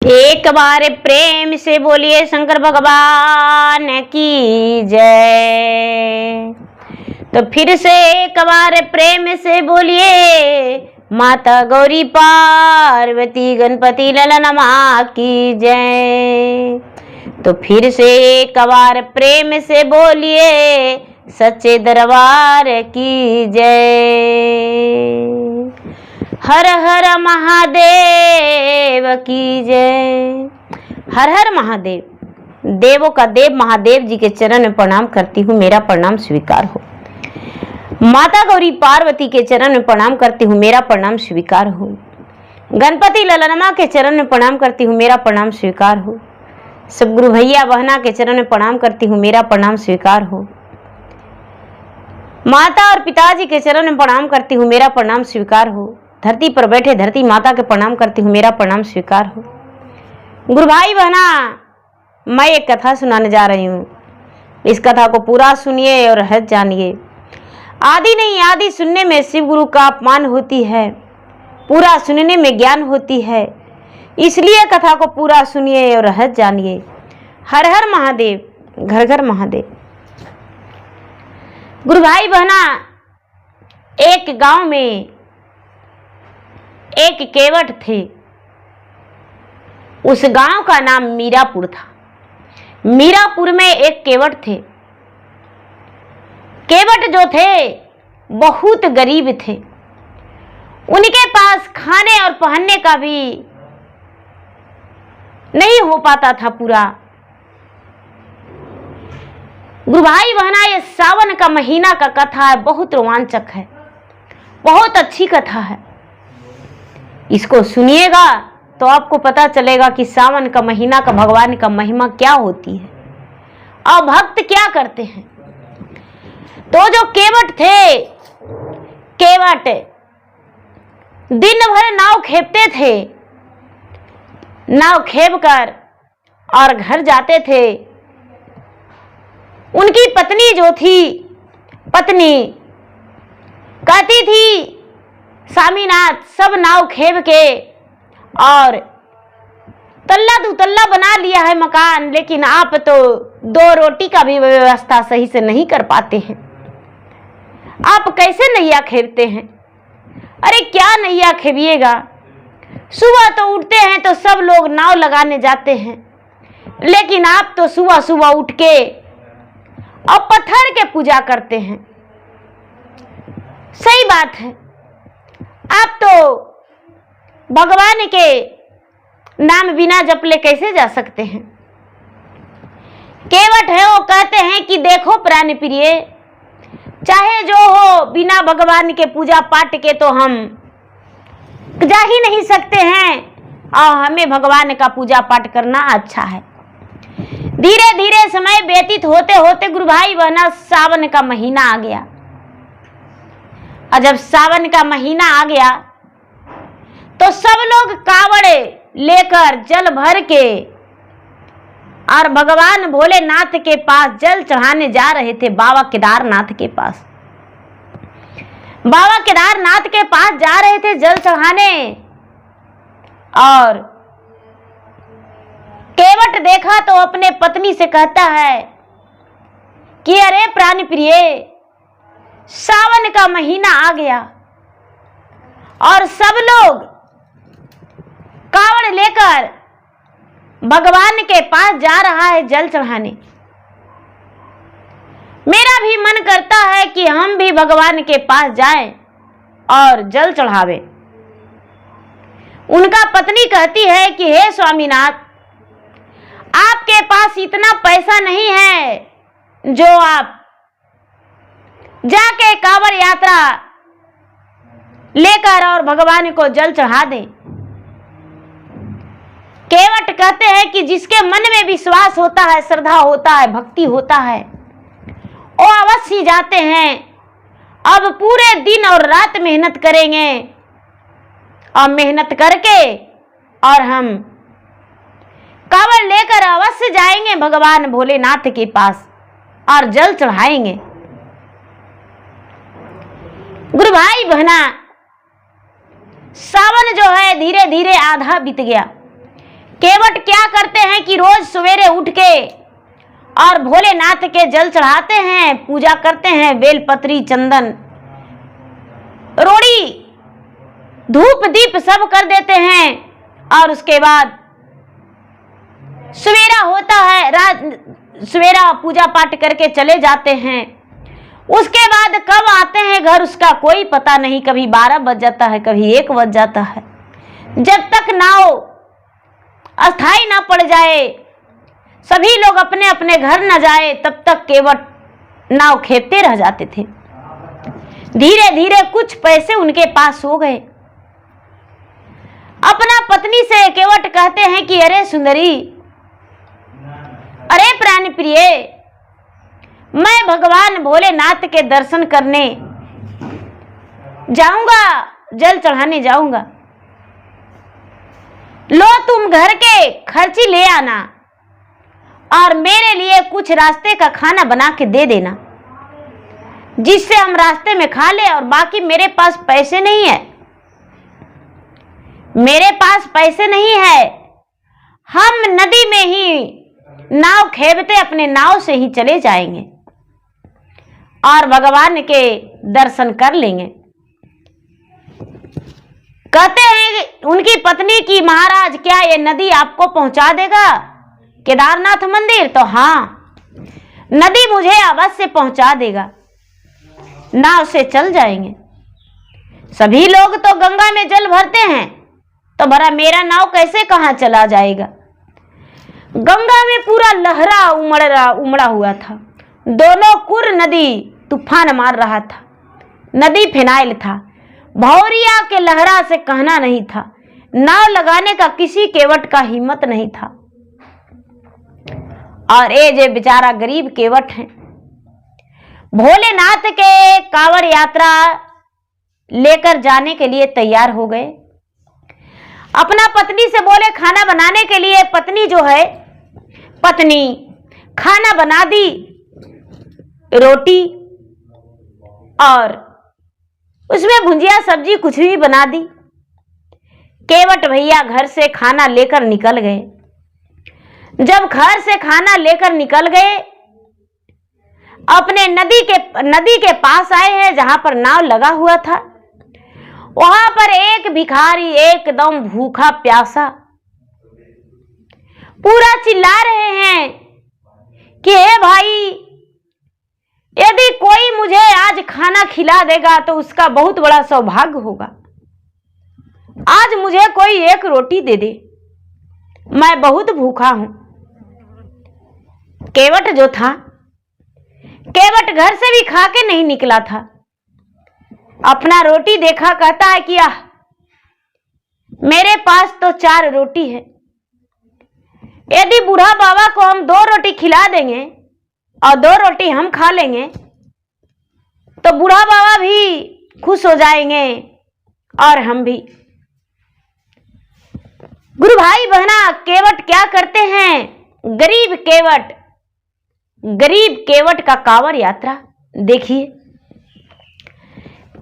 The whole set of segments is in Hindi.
एक बार प्रेम से बोलिए शंकर भगवान की जय। तो फिर से एक बार प्रेम से बोलिए माता गौरी पार्वती गणपति ललन माँ की जय। तो फिर से एक बार प्रेम से बोलिए सच्चे दरबार की जय। हर हर महादेव की जय। हर हर महादेव। देवों का देव महादेव जी के चरण में प्रणाम करती हूँ, मेरा प्रणाम स्वीकार हो। माता गौरी पार्वती के चरण में प्रणाम करती हूँ, मेरा प्रणाम स्वीकार हो। गणपति ललनमा के चरण में प्रणाम करती हूँ, मेरा प्रणाम स्वीकार हो। सब गुरु भैया बहना के चरण में प्रणाम करती हूँ, मेरा प्रणाम स्वीकार हो। माता और पिताजी के चरण में प्रणाम करती हूँ, मेरा प्रणाम स्वीकार हो। धरती पर बैठे धरती माता के प्रणाम करती हूँ, मेरा प्रणाम स्वीकार हो। गुरु भाई बहना, मैं एक कथा सुनाने जा रही हूँ। इस कथा को पूरा सुनिए और रहस्य जानिए। आदि नहीं आदि सुनने में शिव गुरु का अपमान होती है, पूरा सुनने में ज्ञान होती है। इसलिए कथा को पूरा सुनिए और रहस्य जानिए। हर हर महादेव, घर घर महादेव। गुरु भाई बहना, एक गांव में एक केवट थे। उस गांव का नाम मीरापुर था। मीरापुर में एक केवट थे। केवट जो थे बहुत गरीब थे। उनके पास खाने और पहनने का भी नहीं हो पाता था पूरा। गुरु भाई बहना, ये सावन का महीना का कथा है, बहुत रोमांचक है, बहुत अच्छी कथा है। इसको सुनिएगा तो आपको पता चलेगा कि सावन का महीना का भगवान का महिमा क्या होती है और भक्त क्या करते हैं। तो जो केवट थे, केवट दिन भर नाव खेपते थे। नाव खेप कर और घर जाते थे। उनकी पत्नी जो थी, पत्नी कहती थी, स्वामीनाथ सब नाव खेप के और तल्ला दुतल्ला बना लिया है मकान, लेकिन आप तो दो रोटी का भी व्यवस्था सही से नहीं कर पाते हैं। आप कैसे नैया खेपते हैं? अरे क्या नैया खेपिएगा, सुबह तो उठते हैं तो सब लोग नाव लगाने जाते हैं, लेकिन आप तो सुबह सुबह उठ के और पत्थर के पूजा करते हैं। सही बात है, आप तो भगवान के नाम बिना जपले कैसे जा सकते हैं? केवट है वो कहते हैं कि देखो प्राण प्रिय, चाहे जो हो, बिना भगवान के पूजा पाठ के तो हम जा ही नहीं सकते हैं और हमें भगवान का पूजा पाठ करना अच्छा है। धीरे धीरे समय व्यतीत होते होते गुरु भाई बहना, सावन का महीना आ गया। और जब सावन का महीना आ गया तो सब लोग कावड़े लेकर जल भर के और भगवान भोलेनाथ के पास जल चढ़ाने जा रहे थे, बाबा केदारनाथ के पास। बाबा केदारनाथ के पास जा रहे थे जल चढ़ाने। और केवट देखा तो अपने पत्नी से कहता है कि अरे प्राण प्रिय, सावन का महीना आ गया और सब लोग कावड़ लेकर भगवान के पास जा रहा है जल चढ़ाने। मेरा भी मन करता है कि हम भी भगवान के पास जाएं और जल चढ़ावें। उनका पत्नी कहती है कि हे स्वामीनाथ, आपके पास इतना पैसा नहीं है जो आप जाके कांवड़ यात्रा लेकर और भगवान को जल चढ़ा दें। केवट कहते हैं कि जिसके मन में विश्वास होता है, श्रद्धा होता है, भक्ति होता है, वो अवश्य जाते हैं। अब पूरे दिन और रात मेहनत करेंगे और मेहनत करके और हम कांवड़ लेकर अवश्य जाएंगे भगवान भोलेनाथ के पास और जल चढ़ाएंगे। गुरु भाई बहना, सावन जो है धीरे धीरे आधा बीत गया। केवट क्या करते हैं कि रोज सवेरे उठ के और भोलेनाथ के जल चढ़ाते हैं, पूजा करते हैं, बेलपत्री, चंदन, रोड़ी, धूप दीप सब कर देते हैं। और उसके बाद सवेरा होता है, सवेरा पूजा पाठ करके चले जाते हैं। उसके बाद कब आते हैं घर उसका कोई पता नहीं। कभी 12 बज जाता है, कभी 1 बज जाता है। जब तक नाव अस्थाई ना पड़ जाए, सभी लोग अपने अपने घर न जाए, तब तक केवट नाव खेपते रह जाते थे। धीरे धीरे कुछ पैसे उनके पास हो गए। अपना पत्नी से केवट कहते हैं कि अरे सुंदरी, अरे प्राण प्रिय, मैं भगवान भोलेनाथ के दर्शन करने जाऊंगा, जल चढ़ाने जाऊंगा। लो तुम घर के खर्ची ले आना और मेरे लिए कुछ रास्ते का खाना बना के दे देना, जिससे हम रास्ते में खा ले। और बाकी मेरे पास पैसे नहीं है, मेरे पास पैसे नहीं है। हम नदी में ही नाव खेवते अपने नाव से ही चले जाएंगे और भगवान के दर्शन कर लेंगे। कहते हैं उनकी पत्नी की, महाराज क्या ये नदी आपको पहुंचा देगा केदारनाथ मंदिर? तो हाँ, नदी मुझे अवश्य पहुंचा देगा, नाव से चल जाएंगे। सभी लोग तो गंगा में जल भरते हैं, तो भरा मेरा नाव कैसे कहां चला जाएगा? गंगा में पूरा लहरा उमड़ा हुआ था। दोनों कुर नदी तूफान मार रहा था, नदी फिनाइल था। भौरिया के लहरा से कहना नहीं था, नाव लगाने का किसी केवट का हिम्मत नहीं था। और ये जो बेचारा गरीब केवट है, भोलेनाथ के कांवड़ यात्रा लेकर जाने के लिए तैयार हो गए। अपना पत्नी से बोले खाना बनाने के लिए। पत्नी जो है, पत्नी खाना बना दी, रोटी और उसमें भुंजिया सब्जी कुछ भी बना दी। केवट भैया घर से खाना लेकर निकल गए। जब घर से खाना लेकर निकल गए, अपने नदी के पास आए हैं जहां पर नाव लगा हुआ था। वहां पर एक भिखारी एकदम भूखा प्यासा पूरा चिल्ला रहे हैं कि हे भाई, यदि कोई मुझे आज खाना खिला देगा तो उसका बहुत बड़ा सौभाग्य होगा। आज मुझे कोई एक रोटी दे दे, मैं बहुत भूखा हूं। केवट जो था, केवट घर से भी खा के नहीं निकला था। अपना रोटी देखा, कहता है कि मेरे पास तो 4 रोटी है। यदि बूढ़ा बाबा को हम 2 रोटी खिला देंगे और 2 रोटी हम खा लेंगे तो बूढ़ा बाबा भी खुश हो जाएंगे और हम भी। गुरु भाई बहना, केवट क्या करते हैं? गरीब केवट का कांवड़ यात्रा देखिए।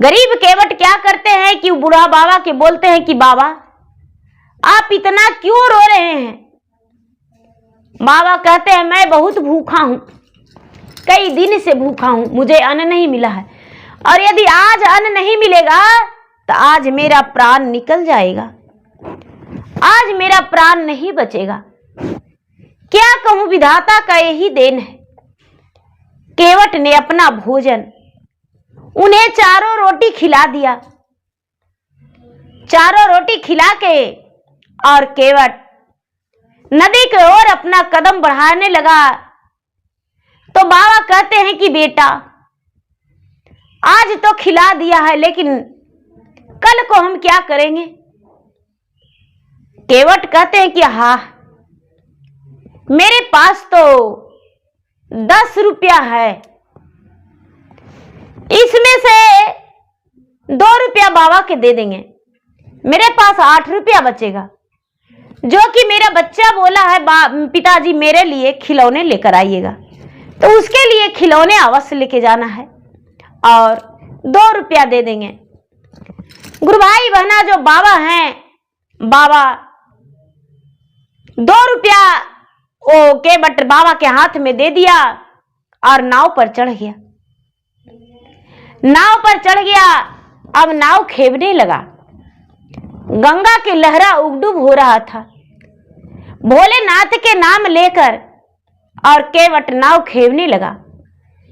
गरीब केवट क्या करते हैं कि बूढ़ा बाबा के बोलते हैं कि बाबा आप इतना क्यों रो रहे हैं? बाबा कहते हैं मैं बहुत भूखा हूं, कई दिन से भूखा हूं, मुझे अन्न नहीं मिला है, और यदि आज अन्न नहीं मिलेगा तो आज मेरा प्राण निकल जाएगा, आज मेरा प्राण नहीं बचेगा। क्या कहूं, विधाता का यही देन है। केवट ने अपना भोजन उन्हें 4 रोटी खिला दिया। 4 रोटी खिला के और केवट नदी की ओर अपना कदम बढ़ाने लगा। तो बाबा कहते हैं कि बेटा आज तो खिला दिया है, लेकिन कल को हम क्या करेंगे? केवट कहते हैं कि हाँ, मेरे पास तो 10 रुपया है, इसमें से 2 रुपया बाबा के दे देंगे, मेरे पास 8 रुपया बचेगा, जो कि मेरा बच्चा बोला है पिताजी मेरे लिए खिलौने लेकर आइएगा, तो उसके लिए खिलौने अवश्य लेके जाना है और 2 रुपया दे देंगे। गुरु भाई बहना, जो बाबा हैं, बाबा 2 रुपया वो केवट बाबा के हाथ में दे दिया और नाव पर चढ़ गया। नाव पर चढ़ गया। अब नाव खेवने लगा। गंगा की लहरा उगडुब हो रहा था भोलेनाथ के नाम लेकर, और केवट नाव खेवने लगा।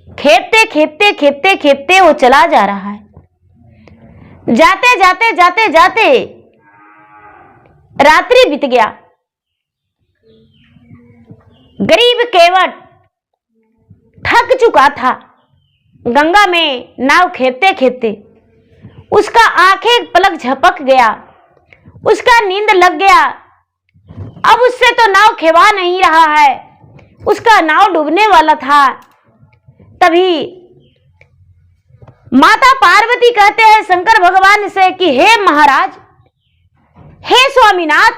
खेपते खेपते खेपते खेपते वो चला जा रहा है। जाते जाते जाते जाते रात्रि बीत गया। गरीब केवट थक चुका था गंगा में नाव खेपते खेपते। उसका आंखें पलक झपक गया, उसका नींद लग गया। अब उससे तो नाव खेवा नहीं रहा है, उसका नाव डूबने वाला था। तभी माता पार्वती कहते हैं शंकर भगवान से कि हे महाराज, हे स्वामीनाथ,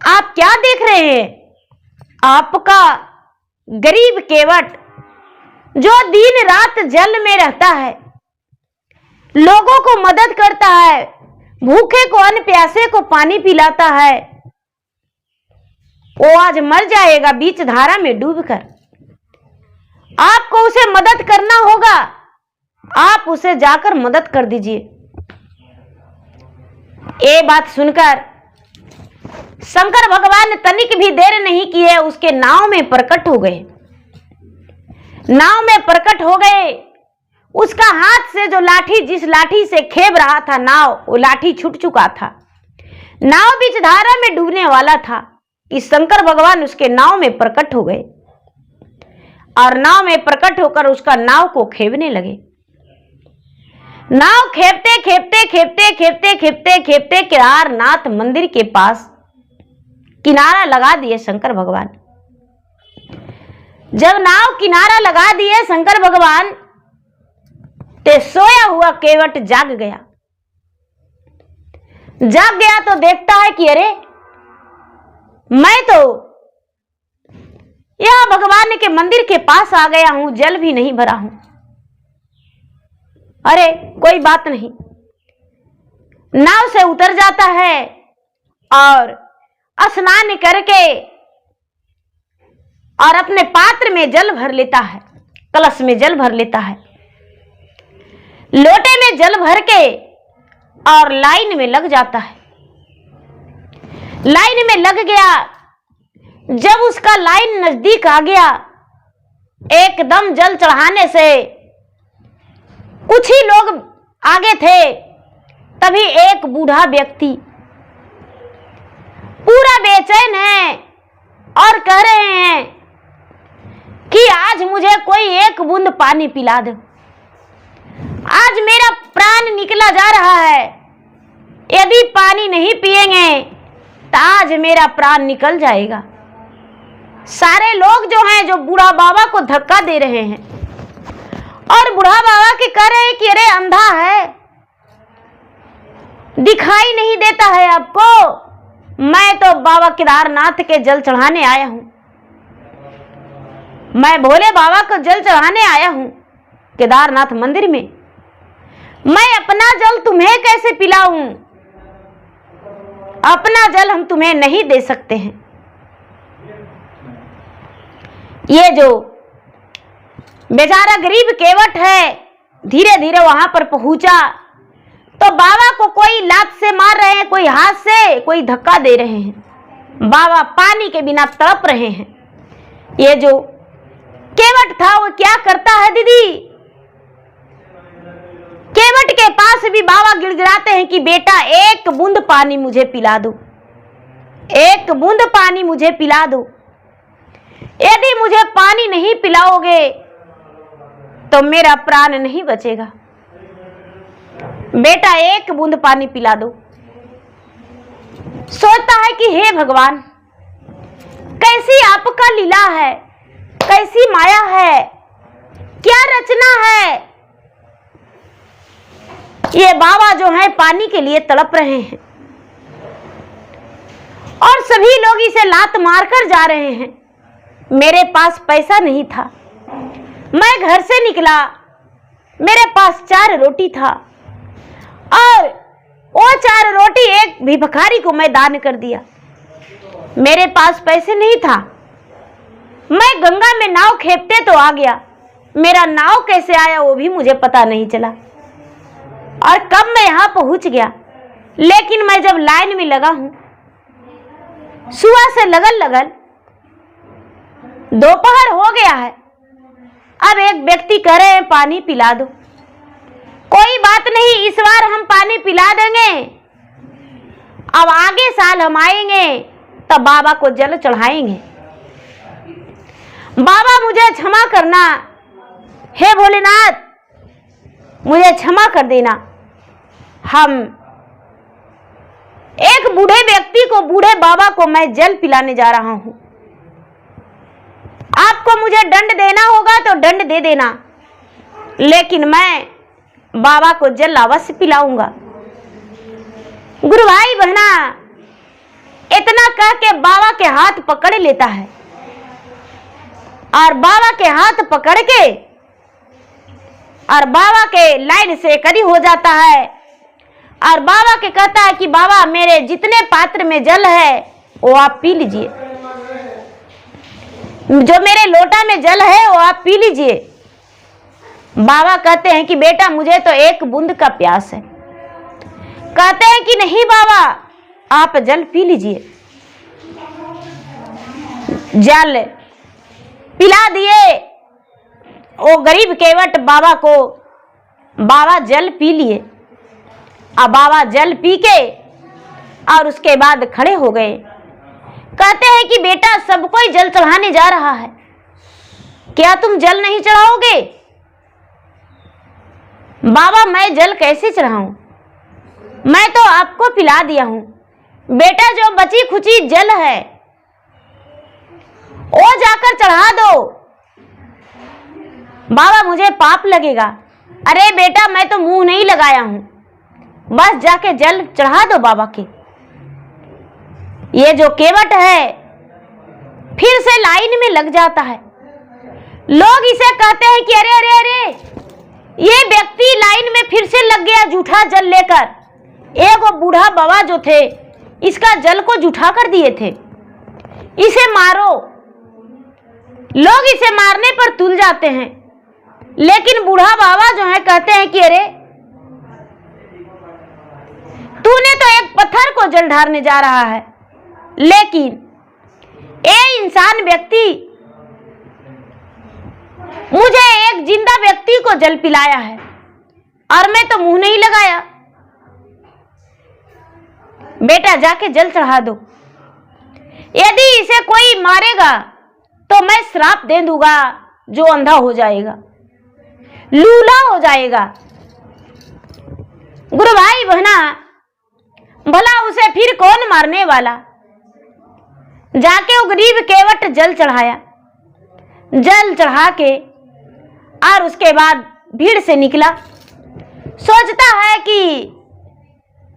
आप क्या देख रहे हैं? आपका गरीब केवट जो दिन रात जल में रहता है, लोगों को मदद करता है, भूखे को अन्न प्यासे को पानी पिलाता है, वो आज मर जाएगा बीच धारा में डूबकर। आपको उसे मदद करना होगा, आप उसे जाकर मदद कर दीजिए। ये बात सुनकर शंकर भगवान ने तनिक भी देर नहीं किए, उसके नाव में प्रकट हो गए। नाव में प्रकट हो गए। उसका हाथ से जो लाठी, जिस लाठी से खेव रहा था नाव, वो लाठी छूट चुका था। नाव बीच धारा में डूबने वाला था कि शंकर भगवान उसके नाव में प्रकट हो गए और नाव में प्रकट होकर उसका नाव को खेवने लगे। नाव खेपते खेपते खेपते खेपते खेपते खेपते केदारनाथ मंदिर के पास किनारा लगा दिए शंकर भगवान। जब नाव किनारा लगा दिए शंकर भगवान, ते सोया हुआ केवट जाग गया। जाग गया तो देखता है कि अरे, मैं तो यह भगवान के मंदिर के पास आ गया हूं, जल भी नहीं भरा हूं। अरे कोई बात नहीं। नाव से उतर जाता है और स्नान करके और अपने पात्र में जल भर लेता है, कलश में जल भर लेता है, लोटे में जल भर के और लाइन में लग जाता है। लाइन में लग गया। जब उसका लाइन नजदीक आ गया, एकदम जल चढ़ाने से कुछ ही लोग आगे थे, तभी एक बूढ़ा व्यक्ति पूरा बेचैन है और कह रहे हैं कि आज मुझे कोई एक बूंद पानी पिला दो, आज मेरा प्राण निकला जा रहा है, यदि पानी नहीं पिएंगे तो आज मेरा प्राण निकल जाएगा। सारे लोग जो हैं, जो बूढ़ा बाबा को धक्का दे रहे हैं और बूढ़ा बाबा के कह रहे हैं कि अरे अंधा है, दिखाई नहीं देता है आपको, मैं तो बाबा केदारनाथ के जल चढ़ाने आया हूं, मैं भोले बाबा को जल चढ़ाने आया हूं केदारनाथ मंदिर में, मैं अपना जल तुम्हें कैसे पिलाऊं? अपना जल हम तुम्हें नहीं दे सकते हैं। ये जो बेचारा गरीब केवट है धीरे धीरे वहां पर पहुंचा तो बाबा को कोई लात से मार रहे हैं, कोई हाथ से, कोई धक्का दे रहे हैं। बाबा पानी के बिना तड़प रहे हैं। ये जो केवट था वो क्या करता है दीदी? केवट के पास भी बाबा गिड़गिड़ाते हैं कि बेटा एक बूंद पानी मुझे पिला दो, एक बूंद पानी मुझे पिला दो, यदि मुझे पानी नहीं पिलाओगे तो मेरा प्राण नहीं बचेगा, बेटा एक बूंद पानी पिला दो। सोचता है कि हे भगवान, कैसी आपका लीला है, कैसी माया है, क्या रचना है। ये बाबा जो है पानी के लिए तड़प रहे हैं और सभी लोग इसे लात मारकर जा रहे हैं। मेरे पास पैसा नहीं था, मैं घर से निकला, मेरे पास 4 रोटी था और वो 4 रोटी एक भिखारी को मैं दान कर दिया। मेरे पास पैसे नहीं था। मैं गंगा में नाव खेपते तो आ गया, मेरा नाव कैसे आया वो भी मुझे पता नहीं चला, और कब मैं यहां पहुंच गया। लेकिन मैं जब लाइन में लगा हूं, सुबह से लगन लगन दोपहर हो गया है, अब एक व्यक्ति कह रहे हैं पानी पिला दो। कोई बात नहीं, इस बार हम पानी पिला देंगे। अब आगे साल हम आएंगे तब बाबा को जल चढ़ाएंगे। बाबा मुझे क्षमा करना, हे भोलेनाथ मुझे क्षमा कर देना। हम एक बूढ़े व्यक्ति को, बूढ़े बाबा को मैं जल पिलाने जा रहा हूं। आपको मुझे दंड देना होगा तो दंड दे देना, लेकिन मैं बाबा को जल अवश्य पिलाऊंगा। गुरु भाई बहना इतना कह के बाबा के हाथ पकड़ लेता है, और बाबा के हाथ पकड़ के और बाबा के लाइन से करी हो जाता है, और बाबा के कहता है कि बाबा मेरे जितने पात्र में जल है वो आप पी लीजिए, जो मेरे लोटा में जल है वो आप पी लीजिए। बाबा कहते हैं कि बेटा मुझे तो एक बूंद का प्यास है। कहते हैं कि नहीं बाबा आप जल पी लीजिए। जल पिला दिए वो गरीब केवट बाबा को, बाबा जल पी लिए। अब बाबा जल पी के और उसके बाद खड़े हो गए। कहते हैं कि बेटा सब कोई जल चढ़ाने जा रहा है, क्या तुम जल नहीं चढ़ाओगे? बाबा मैं जल कैसे चढ़ाऊं, मैं तो आपको पिला दिया हूं। बेटा जो बची खुची जल है वो जाकर चढ़ा दो। बाबा मुझे पाप लगेगा। अरे बेटा मैं तो मुंह नहीं लगाया हूं, बस जाके जल चढ़ा दो बाबा के। ये जो केवट है फिर से लाइन में लग जाता है। लोग इसे कहते हैं कि अरे अरे अरे ये व्यक्ति लाइन में फिर से लग गया जूठा जल लेकर। एक वो बूढ़ा बाबा जो थे इसका जल को जूठा कर दिए थे, इसे मारो। लोग इसे मारने पर तुल जाते हैं, लेकिन बूढ़ा बाबा जो है कहते हैं कि अरे तूने तो एक पत्थर को जल ढारने जा रहा है, लेकिन ये इंसान व्यक्ति मुझे एक जिंदा व्यक्ति को जल पिलाया है और मैं तो मुंह नहीं लगाया। बेटा जाके जल चढ़ा दो। यदि इसे कोई मारेगा तो मैं श्राप दे दूंगा, जो अंधा हो जाएगा, लूला हो जाएगा। गुरु भाई बहना भला उसे फिर कौन मारने वाला। जाके वो गरीब केवट जल चढ़ाया। जल चढ़ा के और उसके बाद भीड़ से निकला। सोचता है कि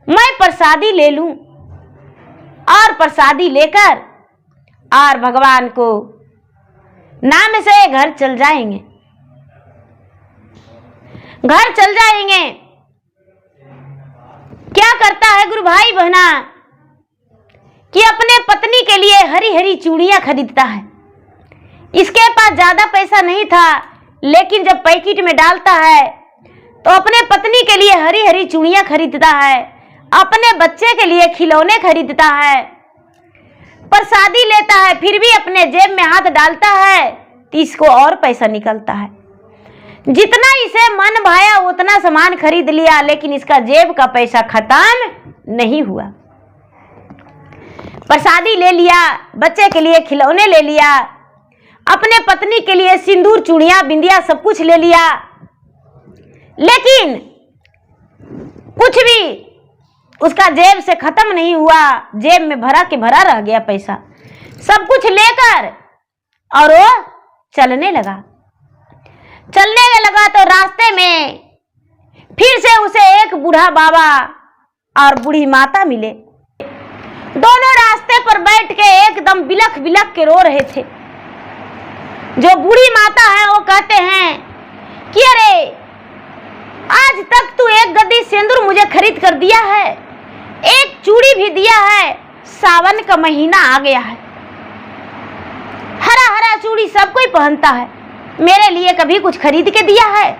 मैं प्रसादी ले लूं, और प्रसादी लेकर और भगवान को नाम से घर चल जाएंगे। घर चल जाएंगे। क्या करता है गुरु भाई बहना कि अपने पत्नी के लिए हरी हरी चूड़ियां खरीदता है। इसके पास ज्यादा पैसा नहीं था, लेकिन जब पैकेट में डालता है तो अपने पत्नी के लिए हरी हरी चूड़ियां खरीदता है, अपने बच्चे के लिए खिलौने खरीदता है, प्रसादी लेता है, फिर भी अपने जेब में हाथ डालता है तो इसको और पैसा निकलता है। जितना इसे मन भाया उतना सामान खरीद लिया, लेकिन इसका जेब का पैसा खत्म नहीं हुआ। प्रसादी ले लिया, बच्चे के लिए खिलौने ले लिया, अपने पत्नी के लिए सिंदूर चूड़ियां बिंदिया सब कुछ ले लिया, लेकिन कुछ भी उसका जेब से खत्म नहीं हुआ। जेब में भरा के भरा रह गया पैसा, सब कुछ लेकर, और वो चलने लगा। चलने लगा तो रास्ते में फिर से उसे एक बूढ़ा बाबा और बूढ़ी माता मिले। दोनों रास्ते पर बैठ के एकदम बिलख बिलख के रो रहे थे। जो बूढ़ी माता है वो कहते हैं कि अरे आज तक तू एक गद्दी सिंदूर मुझे खरीद कर दिया है, एक चूड़ी भी दिया है, सावन का महीना आ गया है, हरा हरा चूड़ी सब कोई पहनता है, मेरे लिए कभी कुछ खरीद के दिया है?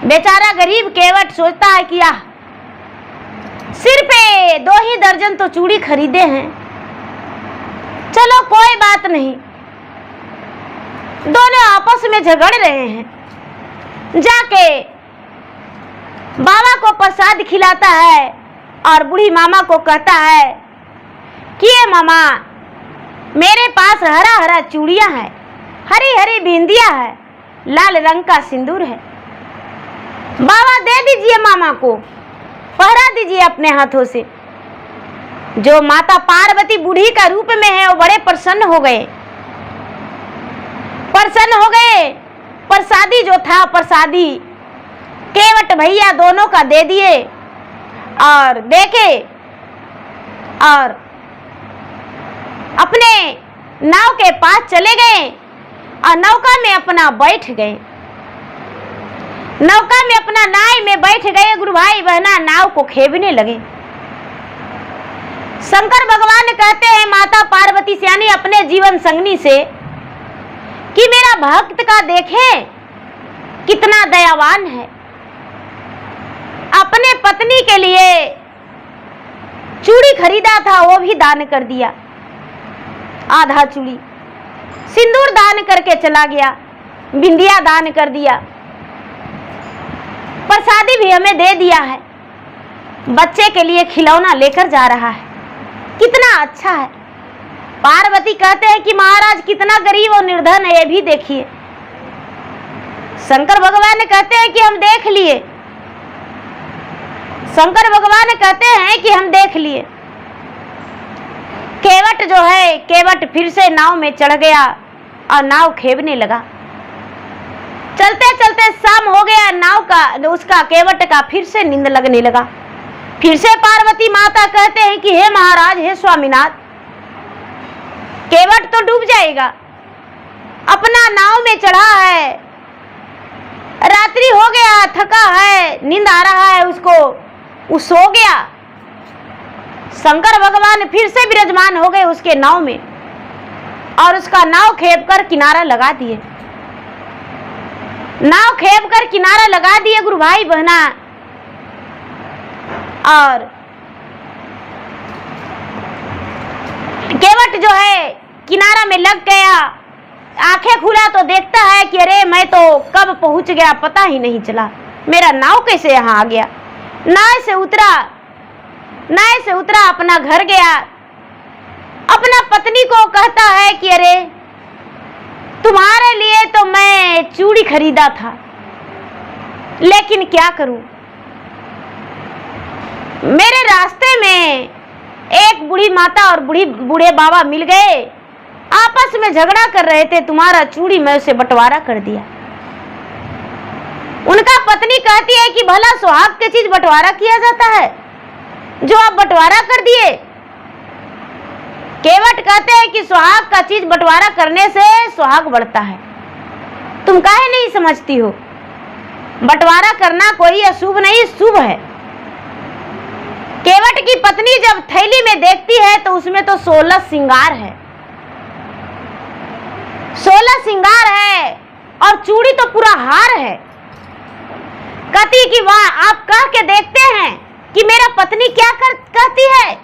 बेचारा गरीब केवट सोचता है कि सिर पे 2 ही दर्जन तो चूड़ी खरीदे हैं, चलो कोई बात नहीं। दोनों आपस में झगड़ रहे हैं, जाके बाबा को प्रसाद खिलाता है और बूढ़ी मामा को कहता है कि ये मामा, मेरे पास हरा हरा चूड़ियां हैं, हरी हरी बिंदिया है, लाल रंग का सिंदूर है, बाबा दे दीजिए मामा को, पहरा दीजिए अपने हाथों से। जो माता पार्वती बूढ़ी का रूप में है वो बड़े प्रसन्न हो गए। प्रसादी जो था प्रसादी केवट भैया दोनों का दे दिए और देखे और अपने नाव के पास चले गए और नौका में अपना बैठ गए। नौका में अपना नाव में बैठ गए। गुरु भाई बहना नाव को खेवने लगे। शंकर भगवान कहते हैं माता पार्वती से यानी अपने जीवन संगनी से कि मेरा भक्त का देखे कितना दयावान है, अपने पत्नी के लिए चूड़ी खरीदा था वो भी दान कर दिया, आधा चूड़ी, सिंदूर दान करके चला गया, बिंदिया दान कर दिया, प्रसादी भी हमें दे दिया है, बच्चे के लिए खिलौना लेकर जा रहा है, कितना अच्छा है। पार्वती कहते हैं कि महाराज कितना गरीब और निर्धन है ये भी देखिए। शंकर भगवान कहते हैं कि हम देख लिए। शंकर भगवान कहते हैं कि हम देख लिए। केवट जो है, केवट फिर से नाव में चढ़ गया और नाव खेवने लगा। चलते चलते शाम हो गया, नाव का उसका केवट का फिर से नींद लगने लगा। फिर से पार्वती माता कहते हैं कि हे महाराज, हे स्वामीनाथ, केवट तो डूब जाएगा, अपना नाव में चढ़ा है, रात्रि हो गया, थका है, नींद आ रहा है उसको, वो सो गया। शंकर भगवान फिर से विराजमान हो गए उसके नाव में और उसका नाव खेप कर किनारा लगा दिए। नाव खेप कर किनारा लगा दिए गुरु भाई बहना। और केवट जो है किनारा में लग गया, आंखें खुला तो देखता है कि अरे मैं तो कब पहुंच गया पता ही नहीं चला, मेरा नाव कैसे यहाँ आ गया। नाव से उतरा, अपना घर गया, अपना पत्नी को कहता है कि अरे तुम्हारे लिए तो मैं चूड़ी खरीदा था, लेकिन क्या करूं, मेरे रास्ते में एक बूढ़ी माता और बूढ़े बाबा मिल गए, आपस में झगड़ा कर रहे थे, तुम्हारा चूड़ी मैं उसे बंटवारा कर दिया। उनका पत्नी कहती है कि भला सुहाग की चीज बंटवारा किया जाता है जो आप बंटवारा कर दिए। केवट कहते हैं कि सुहाग का चीज बंटवारा करने से सुहाग बढ़ता है, तुम काहे नहीं समझती हो, बंटवारा करना कोई अशुभ नहीं शुभ है। केवट की पत्नी जब थैली में देखती है तो उसमें तो 16 श्रृंगार है, 16 श्रृंगार है और चूड़ी तो पूरा हार है। कहती कि वाह, आप कह के देखते हैं कि मेरा पत्नी क्या कहती है।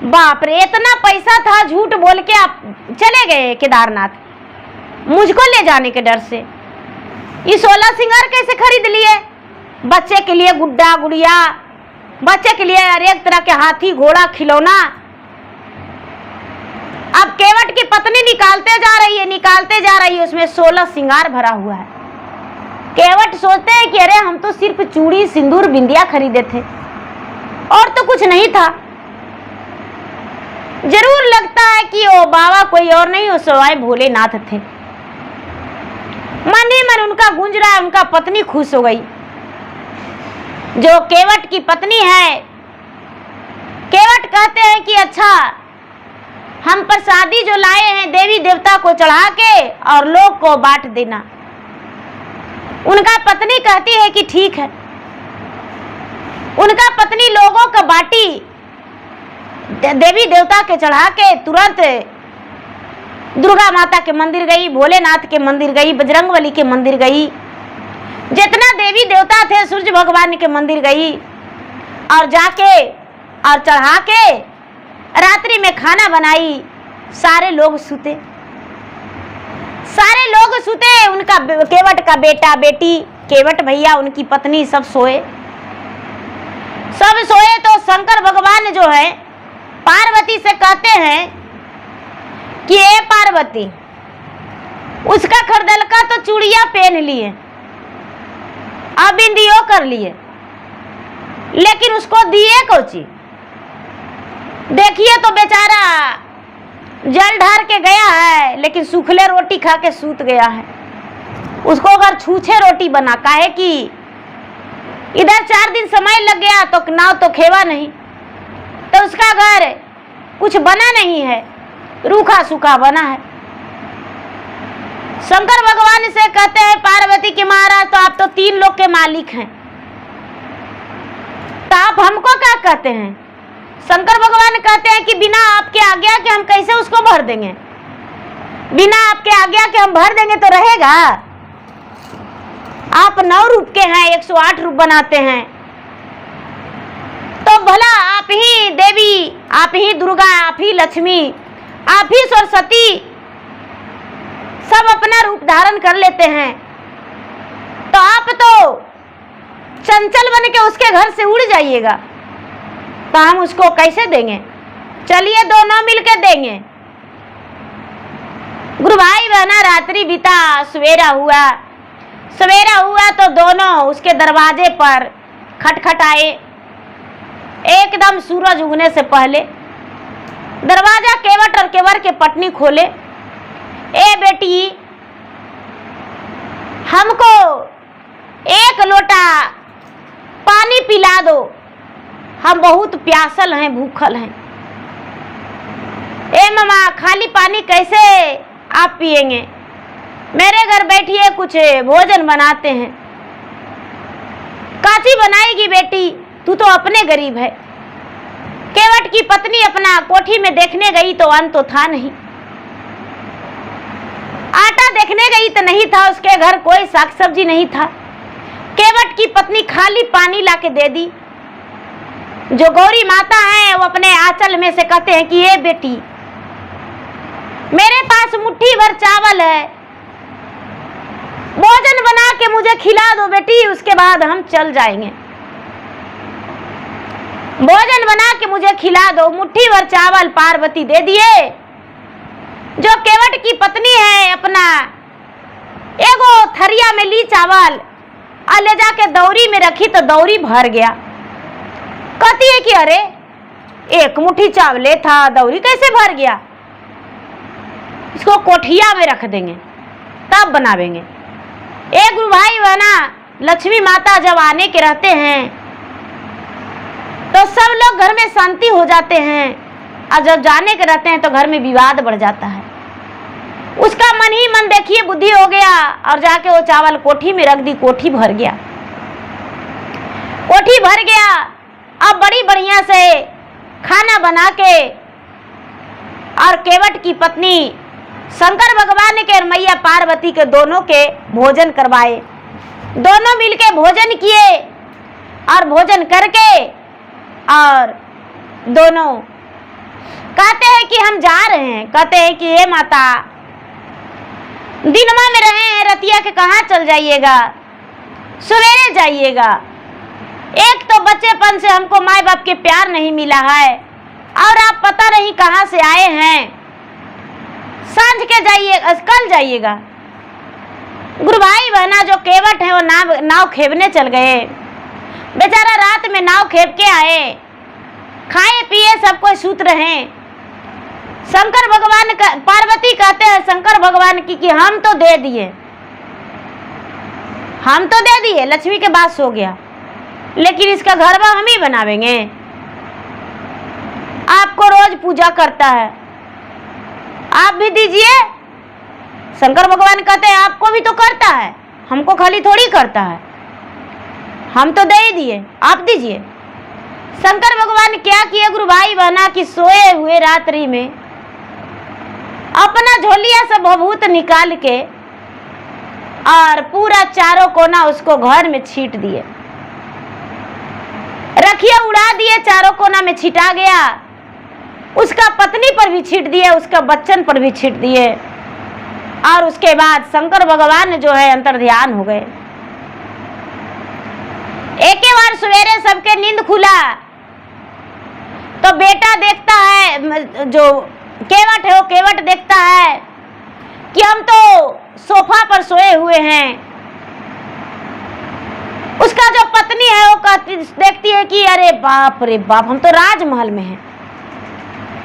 बाप रे, इतना पैसा था, झूठ बोल के आप चले गए केदारनाथ मुझको ले जाने के डर से। ये 16 श्रृंगार कैसे खरीद लिए? बच्चे के लिए गुड्डा गुड़िया, बच्चे के लिए हर एक तरह के हाथी घोड़ा खिलौना। अब केवट की पत्नी निकालते जा रही है, उसमें 16 श्रृंगार भरा हुआ है। केवट सोचते हैं कि अरे हम तो सिर्फ चूड़ी सिंदूर बिंदिया खरीदे थे और तो कुछ नहीं था। जरूर लगता है कि वो बाबा कोई और नहीं, वो सवाई भोलेनाथ थे। मन ही मन उनका गूंज रहा है। उनका पत्नी खुश हो गई, जो केवट की पत्नी है। केवट कहते हैं कि अच्छा, हम प्रसादी जो लाए हैं देवी देवता को चढ़ा के और लोग को बांट देना। उनका पत्नी कहती है कि ठीक है। उनका पत्नी लोगों को बांटी, देवी देवता के चढ़ा के तुरंत दुर्गा माता के मंदिर गई, भोलेनाथ के मंदिर गई, बजरंगबली के मंदिर गई, जितना देवी देवता थे सूर्य भगवान के मंदिर गई और जाके और चढ़ा के रात्रि में खाना बनाई। सारे लोग सूते, सारे लोग सूते, उनका केवट का बेटा बेटी, केवट भैया, उनकी पत्नी सब सोए। सब सोए तो शंकर भगवान जो है पार्वती से कहते हैं कि ए पार्वती, उसका खरदल का तो चूड़िया पहन लिए, अब बिंदियो कर लिए, लेकिन उसको दिए कोची? देखिए तो बेचारा जल ढार के गया है, लेकिन सूखले रोटी खा के सूत गया है। उसको अगर छूछे रोटी बना, काहे कि इधर 4 दिन समय लग गया तो नाव तो खेवा नहीं, तो उसका घर कुछ बना नहीं है, रूखा सूखा बना है। शंकर भगवान से कहते हैं पार्वती के महाराज, तो आप तो 3 लोक के मालिक हैं, तो आप हमको क्या कहते हैं? शंकर भगवान कहते हैं कि बिना आपके आज्ञा के हम कैसे उसको भर देंगे? बिना आपके आज्ञा के हम भर देंगे तो रहेगा? आप 9 रूप के हैं, 108 रूप बनाते हैं, तो भला आप ही देवी, आप ही दुर्गा, आप ही लक्ष्मी, आप ही सरस्वती सब अपना रूप धारण कर लेते हैं, तो आप तो चंचल बन के उसके घर से उड़ जाइएगा, तो हम उसको कैसे देंगे? चलिए दोनों मिलके देंगे। गुरु भाई बहना रात्रि बीता, सवेरा हुआ। सवेरा हुआ तो दोनों उसके दरवाजे पर खटखटाए, एकदम सूरज उगने से पहले। दरवाजा केवट और केवर के पटनी खोले। ए बेटी, हमको 1 लोटा पानी पिला दो, हम बहुत प्यासल हैं, भूखल हैं। ए मामा, खाली पानी कैसे आप पिएंगे? मेरे घर बैठिए, कुछ भोजन बनाते हैं। काची बनाएगी बेटी, तू तो अपने गरीब है। केवट की पत्नी अपना कोठी में देखने गई तो अन्न तो था नहीं, आटा देखने गई तो नहीं था, उसके घर कोई साग सब्जी नहीं था। केवट की पत्नी खाली पानी लाके दे दी। जो गौरी माता है वो अपने आंचल में से कहते हैं कि ये बेटी, मेरे पास मुट्ठी भर चावल है, भोजन बना के मुझे खिला दो बेटी, उसके बाद हम चल जाएंगे। भोजन बना के मुझे खिला दो। मुट्ठी भर चावल पार्वती दे दिए। जो केवट की पत्नी है अपना एगो थरिया में ली चावल और ले जाके दौरी में रखी तो दौरी भर गया। कहती है कि अरे 1 मुट्ठी चावले था, दौरी कैसे भर गया? इसको कोठिया में रख देंगे, तब बनावेंगे। एक गुरु भाई बहना, लक्ष्मी माता जब आने के रहते हैं तो सब लोग घर में शांति हो जाते हैं, और जब जाने के रहते हैं तो घर में विवाद बढ़ जाता है। उसका मन ही मन देखिए बुद्धि हो गया और जाके वो चावल कोठी में रख दी। कोठी भर गया, कोठी भर गया। अब बड़ी बढ़िया से खाना बना के और केवट की पत्नी शंकर भगवान के और मैया पार्वती के दोनों के भोजन करवाए। दोनों मिलके भोजन किए और भोजन करके और दोनों कहते हैं कि हम जा रहे हैं। कहते हैं कि हे माता, दिनमा में रहे हैं, रतिया के कहाँ चल जाइएगा, सवेरे जाइएगा। एक तो बच्चेपन से हमको माँ बाप के प्यार नहीं मिला है, और आप पता नहीं कहाँ से आए हैं, सांझ के जाइए, कल जाइएगा। गुरु भाई बहना जो केवट है वो नाव खेवने चल गए। बेचारा रात में नाव खेप के आए, खाए पिए सब कोई सूत रहे। शंकर भगवान का, पार्वती कहते हैं शंकर भगवान की कि हम तो दे दिए, हम तो दे दिए, लक्ष्मी के बात हो गया, लेकिन इसका घर हम ही बनावेंगे। आपको रोज पूजा करता है, आप भी दीजिए। शंकर भगवान कहते हैं आपको भी तो करता है, हमको खाली थोड़ी करता है, हम तो दे ही दिए, आप दीजिए। शंकर भगवान क्या किए गुरु भाई बहना कि सोए हुए रात्रि में अपना झोलिया से भभूत निकाल के और पूरा चारों कोना उसको घर में छीट दिए, रखिया उड़ा दिए, चारों कोना में छिटा गया। उसका पत्नी पर भी छीट दिए, उसका बच्चन पर भी छीट दिए। और उसके बाद शंकर भगवान जो है अंतर्ध्यान हो गए। एक ही बार सवेरे सबके नींद खुला तो बेटा देखता है, जो केवट है वो केवट देखता है कि हम तो सोफा पर सोए हुए हैं। उसका जो पत्नी है वो देखती है कि अरे बाप रे बाप, हम तो राजमहल में हैं,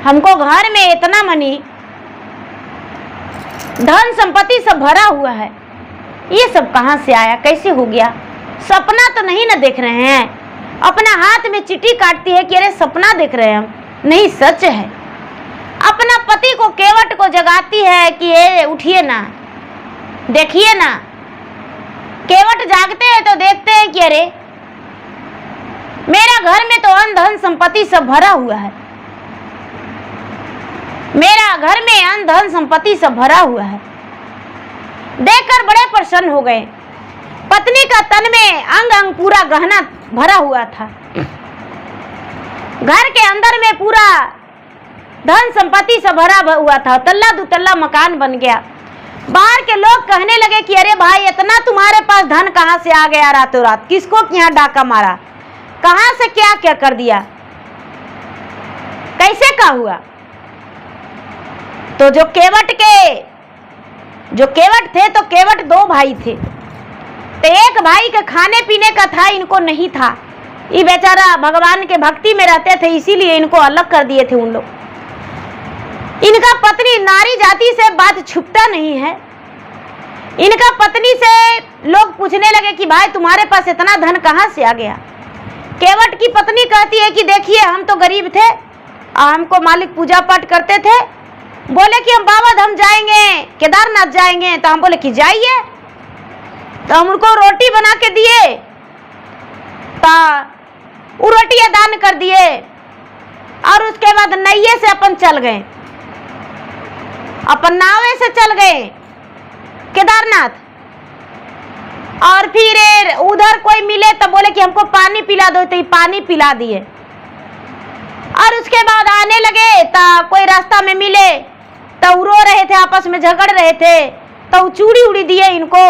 हमको घर में इतना मनी धन संपत्ति सब भरा हुआ है, ये सब कहां से आया, कैसे हो गया? सपना तो नहीं ना देख रहे हैं। अपना हाथ में चिट्ठी काटती है कि अरे सपना देख रहे हैं हम, नहीं सच है। अपना पति को केवट को जगाती है कि ये उठिए ना, देखिए ना। केवट जागते हैं तो देखते हैं कि अरे मेरा घर में तो अन्न धन संपत्ति सब भरा हुआ है, मेरा घर में अन्न धन संपत्ति सब भरा हुआ है। देखकर बड़े प्रसन्न हो गए। पत्नी का तन में अंग अंग पूरा गहना भरा हुआ था, घर के अंदर में पूरा धन संपत्ति सब भरा हुआ था, तल्ला दुतल्ला मकान बन गया। बाहर के लोग कहने लगे कि अरे भाई इतना तुम्हारे पास धन कहां से आ गया रातों रात, किसको क्या डाका मारा, कहां से क्या क्या कर दिया, कैसे का हुआ? तो जो केवट थे तो केवट दो भाई थे, तो एक भाई के खाने पीने का था, इनको नहीं था। ये बेचारा भगवान के भक्ति में रहते थे, इसीलिए इनको अलग कर दिए थे उन लोग। इनका पत्नी नारी जाति से बात छुपता नहीं है। इनका पत्नी से लोग पूछने लगे कि भाई तुम्हारे पास इतना धन कहां से आ गया? केवट की पत्नी कहती है कि देखिए हम तो गरीब थे, हमको मालिक पूजा पाठ करते थे, बोले कि हम बाबा धाम जाएंगे, केदारनाथ जाएंगे, तो हम बोले कि जाइए। तो हम उनको रोटी बना के दिए, तो वो रोटियां दान कर दिए, और उसके बाद नैये से अपन चल गए, अपन नावे से चल गए केदारनाथ। और फिर उधर कोई मिले तो बोले कि हमको पानी पिला दो, तो ये पानी पिला दिए। और उसके बाद आने लगे तो कोई रास्ता में मिले तो रो रहे थे, आपस में झगड़ रहे थे, तो चूड़ी उड़ी दिए इनको,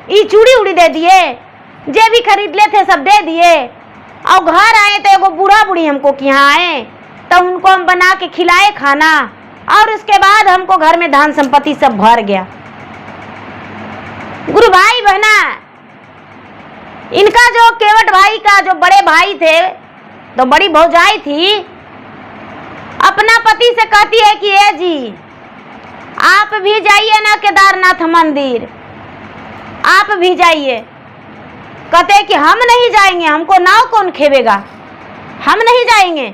ये चूड़ी उड़ी दे दिए, जे भी खरीद ले थे सब दे दिए। और घर आए तो एगो बूढ़ा बूढ़ी हमको कि यहाँ आए तो उनको हम बना के खिलाए खाना, और उसके बाद हमको घर में धन संपत्ति सब भर गया। गुरु भाई बहना, इनका जो केवट भाई का जो बड़े भाई थे, तो बड़ी भौजाई थी, अपना पति से कहती है कि ए जी आप भी जाइए ना केदारनाथ मंदिर, आप भी जाइए। कहते कि हम नहीं जाएंगे, हमको नाव कौन खेवेगा, हम नहीं जाएंगे,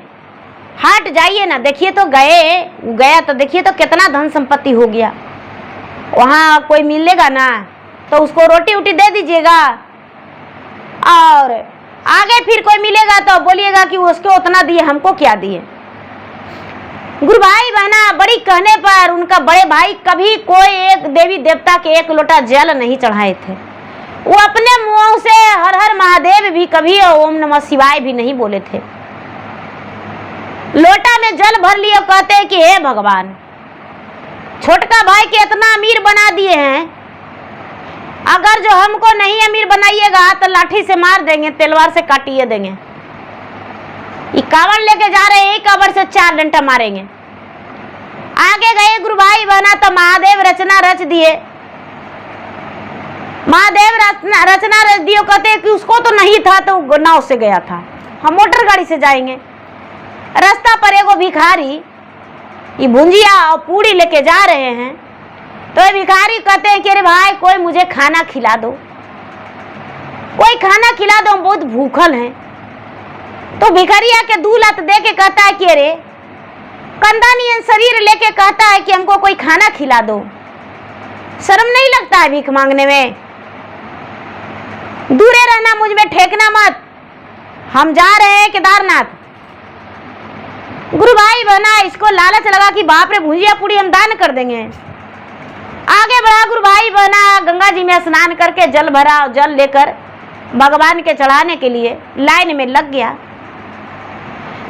हट जाइए ना। देखिए तो गया तो देखिए तो कितना धन संपत्ति हो गया, वहाँ कोई मिलेगा ना तो उसको रोटी वोटी दे दीजिएगा, और आगे फिर कोई मिलेगा तो बोलिएगा कि उसको उतना दिए, हमको क्या दिए। गुरु भाई बहना, बड़ी कहने पर उनका बड़े भाई कभी कोई एक देवी देवता के एक लोटा जल नहीं चढ़ाए थे। वो अपने मुंह से हर हर महादेव भी कभी ओम नमः शिवाय भी नहीं बोले थे। लोटा में जल भर लिए, कहते हैं कि हे भगवान, छोटका भाई के इतना अमीर बना दिए हैं, अगर जो हमको नहीं अमीर बनाइएगा तो लाठी से मार देंगे, तलवार से काटिए देंगे। ये कावड़ लेके जा रहे हैं, कावड़ से 4 डंडा मारेंगे। आगे गए गुरु भाई बहना तो महादेव रचना रच दिए, महादेव रचना रच दिए। कहते हैं कि उसको तो नहीं था तो नाव से गया था, हम मोटर गाड़ी से जाएंगे। रास्ता पर एगो भिखारी ये भुंजिया और पूड़ी लेके जा रहे हैं, तो ये भिखारी कहते हैं कि अरे भाई कोई मुझे खाना खिला दो, कोई खाना खिला दो, हम बहुत भूखल हैं। तो भिखारिया के 2 लात दे के कहता है कि अरे कंधा नियन शरीर लेके कहता है कि हमको कोई खाना खिला दो, शर्म नहीं लगता है भीख मांगने में? दूरे रहना, मुझ में ठेकना मत, हम जा रहे हैं केदारनाथ, गुरु भाई बहना इसको लालच लगा कि बाप रे भुजिया पूड़ी हम दान कर देंगे। आगे बढ़ा गुरु भाई बहना, गंगा जी में स्नान करके जल भरा और जल लेकर भगवान के चढ़ाने के लिए लाइन में लग गया।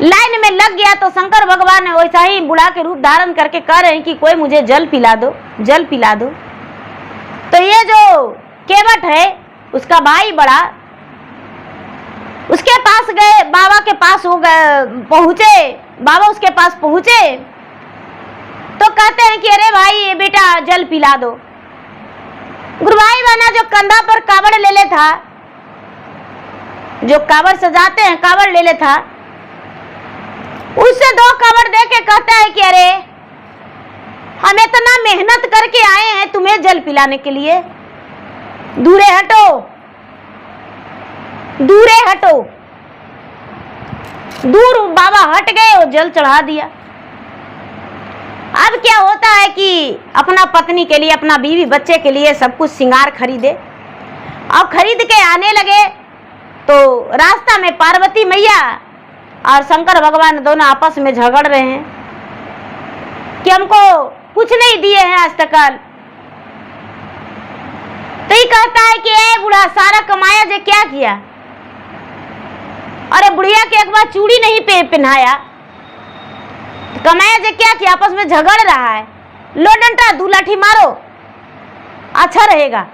लाइन में लग गया तो शंकर भगवान वैसा ही बुढ़ा के रूप धारण करके कह रहे हैं कि कोई मुझे जल पिला दो, जल पिला दो। तो ये जो केवट है उसका भाई बड़ा उसके पास गए, बाबा के पास हो गए, पहुंचे, बाबा उसके पास पहुंचे तो कहते हैं कि अरे भाई ये बेटा जल पिला दो। गुरु भाई बहना जो कंधा पर कावड़ ले ले था, जो कावड़ सजाते हैं कावड़ ले ले था, उससे 2 कावड़ दे के कहता है कि अरे हम इतना मेहनत करके आए हैं तुम्हें जल पिलाने के लिए, दूरे हटो, दूरे हटो। दूर बाबा हट गए और जल चढ़ा दिया। अब क्या होता है कि अपना पत्नी के लिए, अपना बीवी बच्चे के लिए सब कुछ श्रृंगार खरीदे। अब खरीद के आने लगे तो रास्ता में पार्वती मैया और शंकर भगवान दोनों आपस में झगड़ रहे हैं कि हमको कुछ नहीं दिए हैं आज तक। तो ये कहता है कि ए बुढ़ा सारा कमाया जे क्या किया? अरे बुढ़िया के एक बार चूड़ी नहीं पहनाया, कमाया जे क्या किया? आपस में झगड़ रहा है। लो डंडा 2 लाठी मारो, अच्छा रहेगा।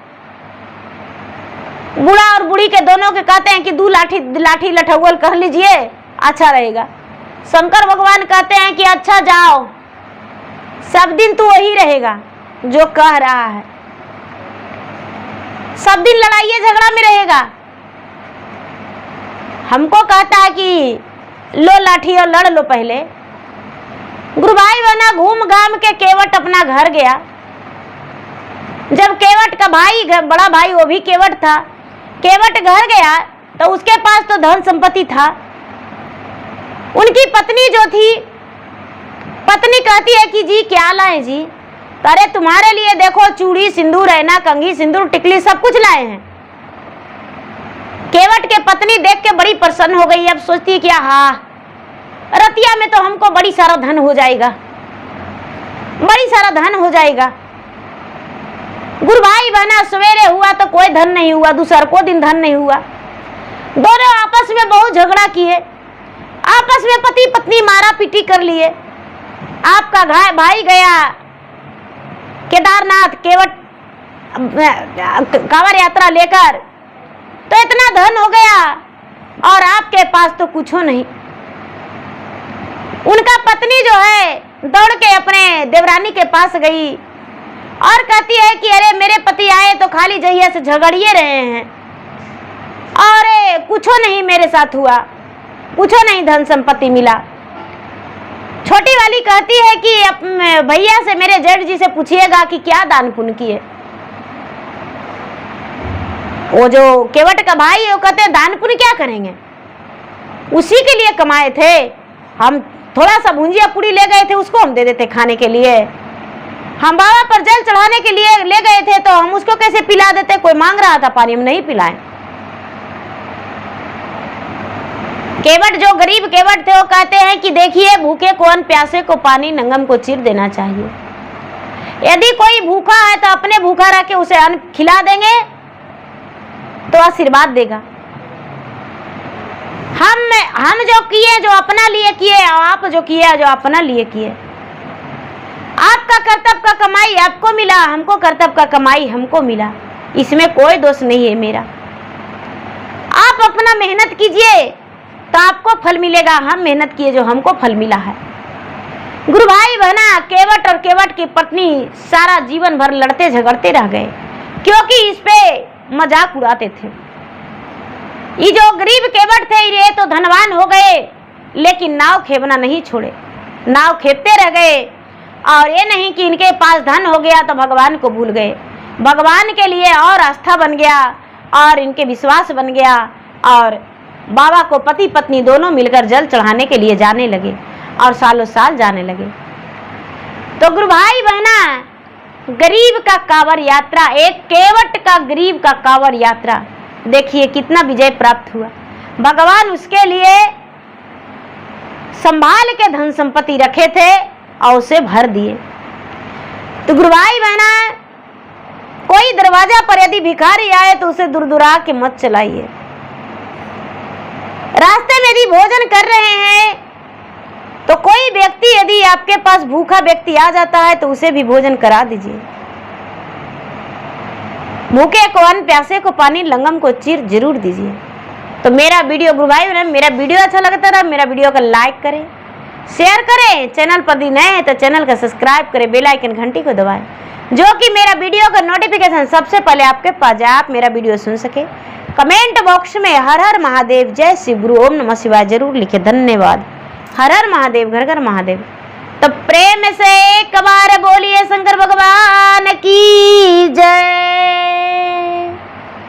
बूढ़ा और बूढ़ी के दोनों के कहते हैं कि 2 लाठी लठौल कर लीजिए, अच्छा रहेगा। शंकर भगवान कहते हैं कि अच्छा जाओ, सब दिन तू वही रहेगा जो कह रहा है, सब दिन लड़ाई झगड़ा में रहेगा। हमको कहता है कि लो लाठी और लड़ लो पहले। गुरु भाई बहना घूम घाम के केवट अपना घर गया। जब केवट का भाई, बड़ा भाई वो भी केवट था, केवट घर गया तो उसके पास तो धन संपत्ति था। उनकी पत्नी जो थी, पत्नी कहती है कि जी क्या लाए जी? अरे तुम्हारे लिए देखो चूड़ी सिंदूर है ना, कंघी सिंदूर टिकली सब कुछ लाए हैं। केवट के पत्नी देख के बड़ी प्रसन्न हो गई। अब सोचती है कि हाँ रतिया में तो हमको बड़ी सारा धन हो जाएगा, बड़ी सारा धन हो जाएगा। गुरु भाई बहना सवेरे हुआ तो कोई धन नहीं हुआ, दूसर को दिन धन नहीं हुआ। दोनों आपस में बहुत झगड़ा किए, आपस में पति पत्नी मारा पीटी कर लिए। आपका भाई गया केदारनाथ केवट कांवड़ यात्रा लेकर, तो इतना धन हो गया और आपके पास तो कुछ हो नहीं। उनका पत्नी जो है दौड़ के अपने देवरानी के पास गई और कहती है कि अरे मेरे पति आए तो खाली जहिया से झगड़िए रहे हैं और कुछ नहीं मेरे साथ हुआ, कुछ नहीं धन संपत्ति मिला। छोटी वाली कहती है कि भैया से, मेरे जेठ जी से पूछिएगा कि क्या दान पुण्य किए। वो जो केवट का भाई है वो कहते हैं दान पुण्य क्या करेंगे, उसी के लिए कमाए थे, हम थोड़ा सा भुंजिया पूड़ी ले गए थे उसको हम दे देते खाने के लिए। हम बाबा पर जल चढ़ाने के लिए ले गए थे तो हम उसको कैसे पिला देते? कोई मांग रहा था पानी, हम नहीं पिलाए। केवट जो गरीब केवट थे वो कहते हैं कि देखिए भूखे को अन्न, प्यासे को पानी, नंगम को चीर देना चाहिए। यदि कोई भूखा है तो अपने भूखा रह के उसे अन्न खिला देंगे तो आशीर्वाद देगा। हम जो किए जो अपना लिए किए, आप जो किए जो अपना लिए किए। आपका कर्तव्य का कमाई आपको मिला, हमको कर्तव्य का कमाई हमको मिला, इसमें कोई दोष नहीं है मेरा। आप अपना मेहनत कीजिए तो आपको फल मिलेगा, हम मेहनत किए जो हमको फल मिला है। गुरु भाई बहना केवट और केवट की पत्नी सारा जीवन भर लड़ते झगड़ते रह गए, क्योंकि इस पे मजाक उड़ाते थे। ये जो गरीब केवट थे ये तो धनवान हो गए, लेकिन नाव खेपना नहीं छोड़े, नाव खेपते रह गए। और ये नहीं कि इनके पास धन हो गया तो भगवान को भूल गए, भगवान के लिए और आस्था बन गया और इनके विश्वास बन गया और बाबा को पति पत्नी दोनों मिलकर जल चढ़ाने के लिए जाने लगे और सालों साल जाने लगे। तो गुरु भाई बहना गरीब का कांवड़ यात्रा, एक केवट का गरीब का कांवड़ यात्रा, देखिए कितना विजय प्राप्त हुआ। भगवान उसके लिए संभाल के धन संपत्ति रखे थे और उसे भर दिए। तो गुरु भाई बहना, कोई दरवाजा पर यदि भिखारी आए तो उसे दुरदुरा के मत चलाइए। रास्ते में यदि भोजन कर रहे हैं तो कोई व्यक्ति यदि आपके पास भूखा व्यक्ति आ जाता है तो उसे भी भोजन करा दीजिए। भूखे को अन्न, प्यासे को पानी, लंगम को चीर जरूर दीजिए। तो मेरा वीडियो गुरु भाई बहन, मेरा वीडियो अच्छा लगता था मेरा वीडियो को लाइक करें, शेयर करें। चैनल पर यदि नए हैं तो चैनल का सब्सक्राइब करें, बेल आइकन घंटी को दबाएं, जो कि मेरा वीडियो का नोटिफिकेशन सबसे पहले आपके पास जाए, आप मेरा वीडियो सुन सके। कमेंट बॉक्स में हर हर महादेव, जय शिव गुरु, ओम नमः शिवाय जरूर लिखे। धन्यवाद। हर हर महादेव, घर घर महादेव। तो प्रेम से एक बार बोलिए शंकर भगवान की जय।